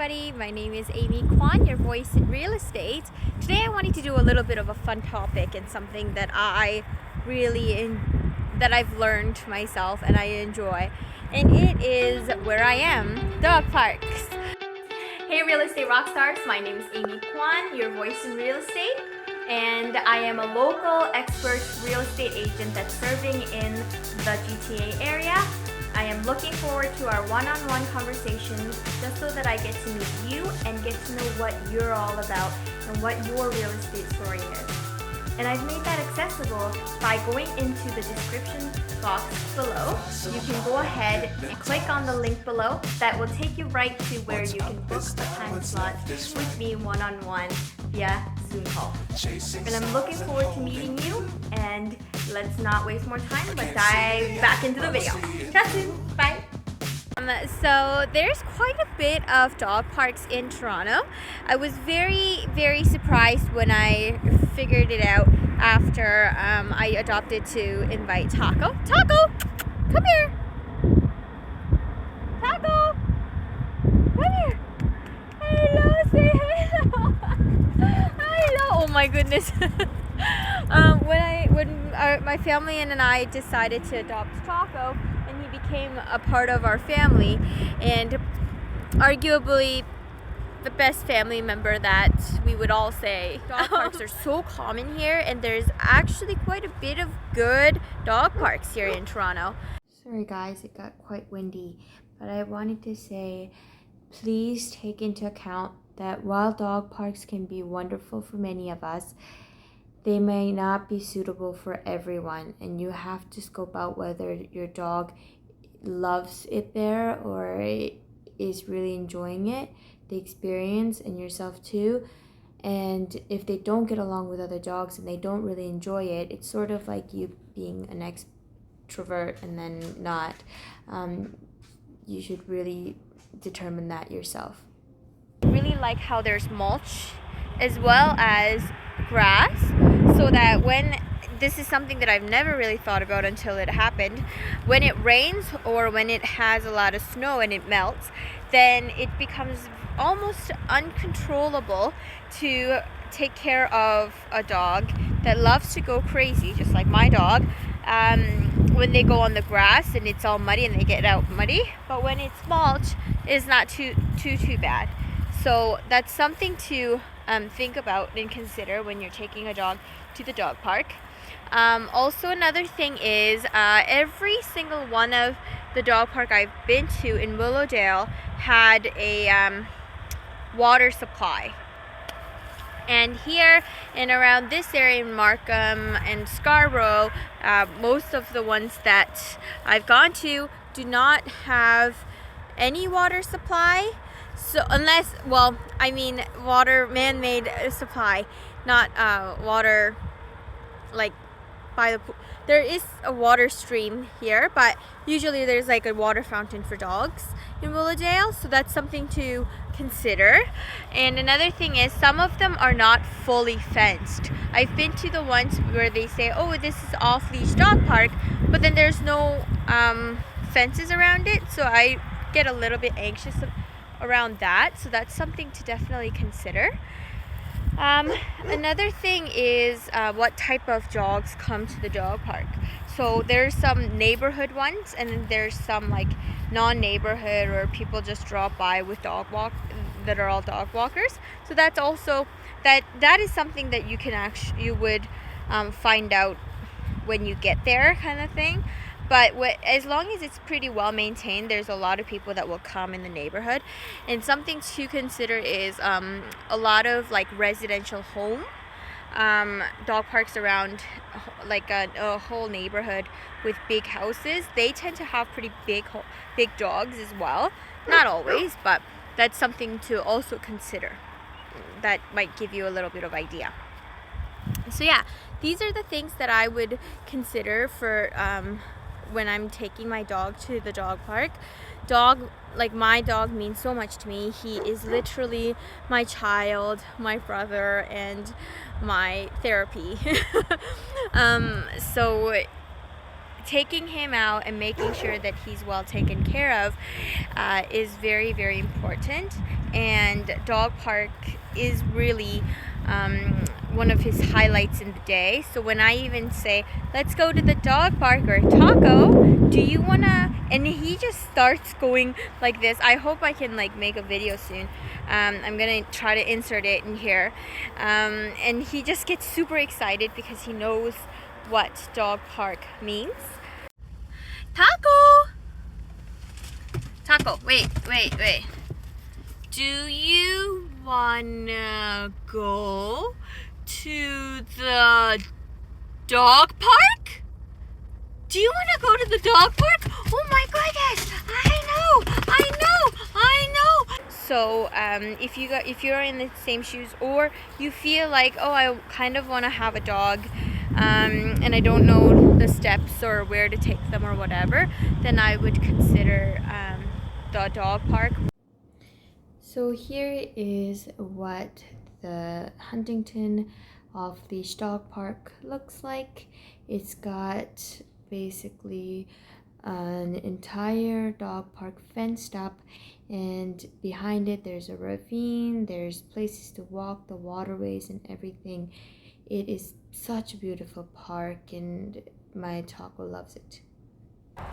everybody, my name is Amy Kwan, your voice in real estate. Today I wanted to do a little bit of a fun topic and something that that I've learned myself and I enjoy, and it is where I am, dog parks. Hey real estate rock stars, my name is Amy Kwan, your voice in real estate, and I am a local expert real estate agent that's serving in the GTA area. I am looking forward to our one-on-one conversations just so that I get to meet you and get to know what you're all about and what your real estate story is. And I've made that accessible by going into the description box below. You can go ahead and click on the link below. That will take you right to where you can book a time slot with me one-on-one via Zoom call. And I'm looking forward to meeting you, and let's not waste more time, but dive back into the video. Chat soon, bye! So there's quite a bit of dog parks in Toronto. I was very surprised when I figured it out after I adopted to invite Taco. Taco! Come here! Taco! Come here! Hello, say hello! Hello! Oh my goodness! When my family and I decided to adopt Taco, and he became a part of our family, and arguably the best family member that we would all say. Dog parks are so common here, and there's actually quite a bit of good dog parks here in Toronto. Sorry guys, it got quite windy, but I wanted to say, please take into account that while dog parks can be wonderful for many of us, they may not be suitable for everyone, and you have to scope out whether your dog loves it there or is really enjoying it, the experience, and yourself too. And if they don't get along with other dogs and they don't really enjoy it, it's sort of like you being an extrovert and then not. You should really determine that yourself. I really like how there's mulch as well as grass, so that when this is something that I've never really thought about until it happened. When it rains or when it has a lot of snow and it melts, then it becomes almost uncontrollable to take care of a dog that loves to go crazy, just like my dog, when they go on the grass and it's all muddy and they get out muddy. But when it's mulch, it's not too bad. So that's something to think about and consider when you're taking a dog to the dog park. Also, another thing is every single one of the dog park I've been to in Willowdale had a water supply. And here and around this area in Markham and Scarborough, most of the ones that I've gone to do not have any water supply. So unless, well, I mean water, man-made supply, not water like by the pool. There is a water stream here, but usually there's like a water fountain for dogs in Willowdale, so that's something to consider. And another thing is, some of them are not fully fenced. I've been to the ones where they say, oh, this is off-leash dog park, but then there's no fences around it, so I get a little bit anxious around that, so that's something to definitely consider. Another thing is what type of dogs come to the dog park. So there's some neighborhood ones, and then there's some like non-neighborhood, or people just drop by with that are all dog walkers. So that's also that is something that you would find out when you get there, kind of thing. But as long as it's pretty well maintained, there's a lot of people that will come in the neighborhood. And something to consider is a lot of like residential home dog parks around like a whole neighborhood with big houses. They tend to have pretty big dogs as well. Not always, but that's something to also consider. That might give you a little bit of idea. So yeah, these are the things that I would consider for when I'm taking my dog to the dog park. My dog means so much to me. He is literally my child, my brother, and my therapy. So taking him out and making sure that he's well taken care of is very, very important. And dog park is really one of his highlights in the day. So when I even say, let's go to the dog park, or Taco, do you wanna, and he just starts going like this. I hope I can like make a video soon. I'm gonna try to insert it in here. And he just gets super excited because he knows what dog park means. Taco! Taco, wait. Do you wanna go to the dog park? Do you wanna go to the dog park? Oh my goodness! I know! So if you're in the same shoes, or you feel like, oh, I kind of wanna have a dog, and I don't know the steps or where to take them or whatever, then I would consider the dog park. So here is what the Huntington off-leash dog park looks like. It's got basically an entire dog park fenced up, and behind it there's a ravine, there's places to walk, the waterways and everything. It is such a beautiful park, and my Taco loves it.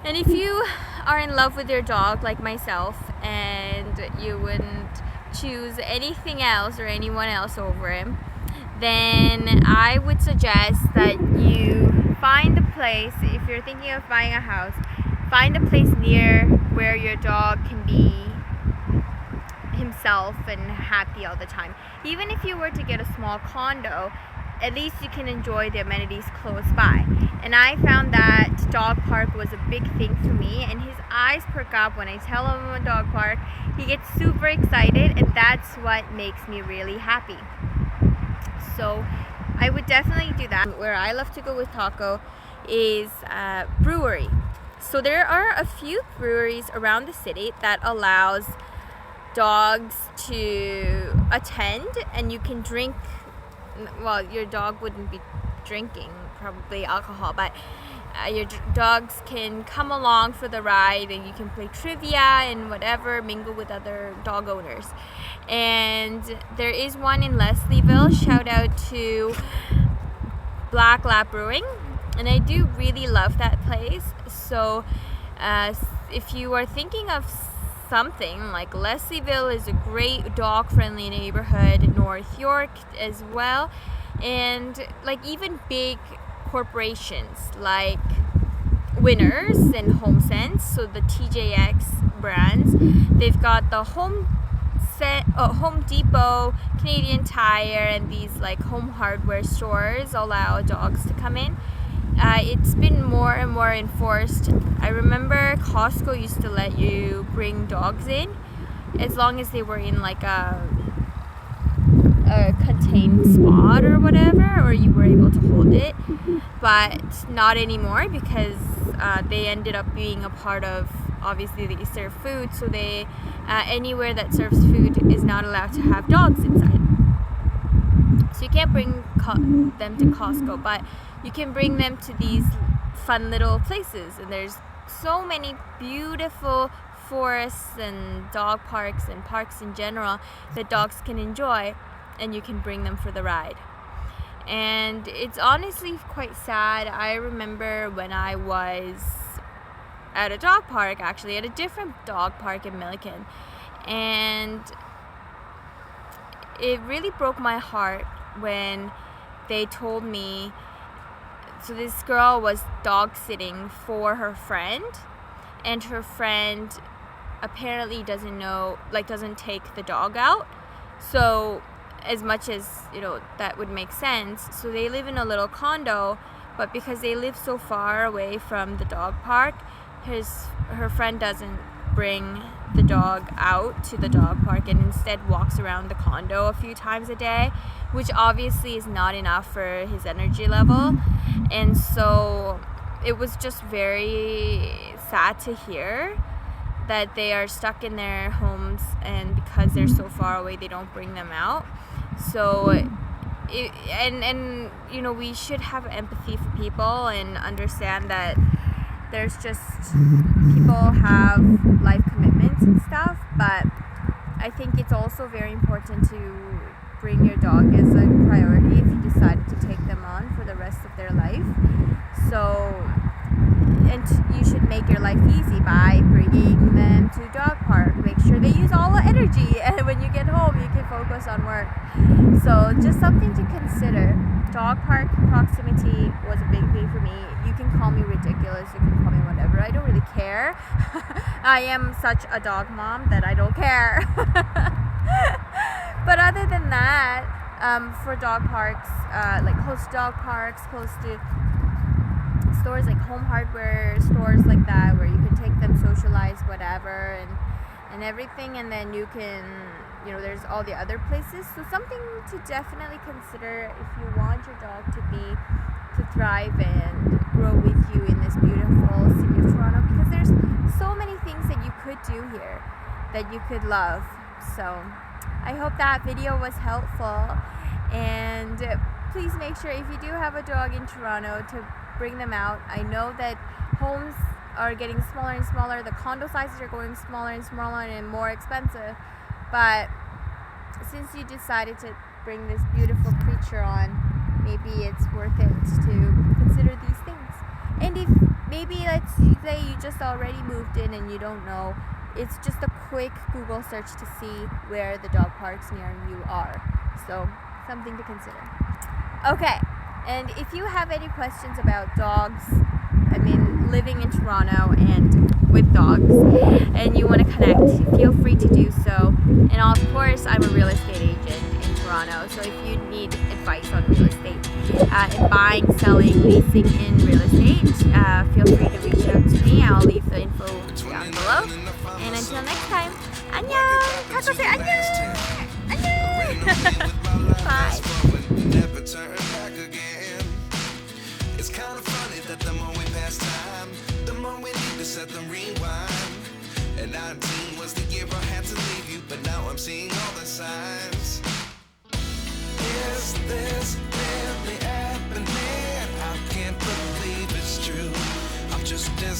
And if you are in love with your dog like myself, and you wouldn't choose anything else or anyone else over him, then I would suggest that you find a place. If you're thinking of buying a house, find a place near where your dog can be himself and happy all the time. Even if you were to get a small condo, at least you can enjoy the amenities close by. And I found that dog park was a big thing for me, and his eyes perk up when I tell him I'm a dog park. He gets super excited, and that's what makes me really happy. So I would definitely do that. Where I love to go with Taco is brewery. So there are a few breweries around the city that allows dogs to attend, and you can drink. Well, your dog wouldn't be drinking probably alcohol, but your dogs can come along for the ride, and you can play trivia and whatever, mingle with other dog owners. And there is one in Leslieville. Shout out to Black Lab Brewing, and I do really love that place. So if you are thinking of something, like Leslieville is a great dog friendly neighborhood, North York as well, and like even big corporations like Winners and HomeSense, so the TJX brands, they've got the Home Depot, Canadian Tire, and these like home hardware stores allow dogs to come in. It's been more and more enforced. I remember Costco used to let you bring dogs in as long as they were in like a contained spot or whatever, or you were able to hold it, but not anymore, because they ended up being a part of, obviously they serve food, so they anywhere that serves food is not allowed to have dogs inside. So you can't bring them to Costco, but you can bring them to these fun little places. And there's so many beautiful forests and dog parks and parks in general that dogs can enjoy, and you can bring them for the ride. And it's honestly quite sad. I remember when I was at a dog park, actually at a different dog park in Milliken, and it really broke my heart when they told me, so this girl was dog sitting for her friend, and her friend apparently doesn't take the dog out. So as much as, that would make sense. So they live in a little condo, but because they live so far away from the dog park, her friend doesn't bring the dog out to the dog park, and instead walks around the condo a few times a day, which obviously is not enough for his energy level. And so it was just very sad to hear that they are stuck in their homes, and because they're so far away, they don't bring them out. So we should have empathy for people and understand that there's just people have life commitments and stuff, but I think it's also very important to bring your dog as a priority if you decided to take them on for the rest of their life. So, and you should make your life easy by bringing them to dog park. Make sure they use all the energy, and when you get home you can focus on work. So just something to consider. Dog park proximity was a big thing for me. You can call me ridiculous, you can call me whatever, I don't really care. I am such a dog mom that I don't care. But other than that, for dog parks, like close to dog parks, close to stores like home hardware, stores like that where you can take them, socialize, whatever, and everything, and then you can, there's all the other places. So something to definitely consider if you want your dog to thrive and grow with you in this beautiful city of Toronto, because there's so many things that you could do here that you could love. So I hope that video was helpful, and please make sure if you do have a dog in Toronto to bring them out. I know that homes are getting smaller and smaller, the condo sizes are going smaller and smaller and more expensive, but since you decided to bring this beautiful creature on, maybe it's worth it to consider these things. And if maybe, let's say you just already moved in and you don't know, it's just a quick Google search to see where the dog parks near you are. So something to consider. Okay, and if you have any questions about dogs, living in Toronto and with dogs, and you want to connect, feel free to do so. And of course, I'm a real estate agent in Toronto, so if you need advice on real estate, and buying, selling, leasing in real estate, feel free to reach out to me. I'll leave the info down below. And until next time, annyeong! Kako say annyeong! Annyeong! Bye! It's kind of funny that the more we pass time, the more we need to set the rewind. And 19 was the year I had to leave you, but now I'm seeing all the signs. Is this really happening? I can't believe it's true. I'm just as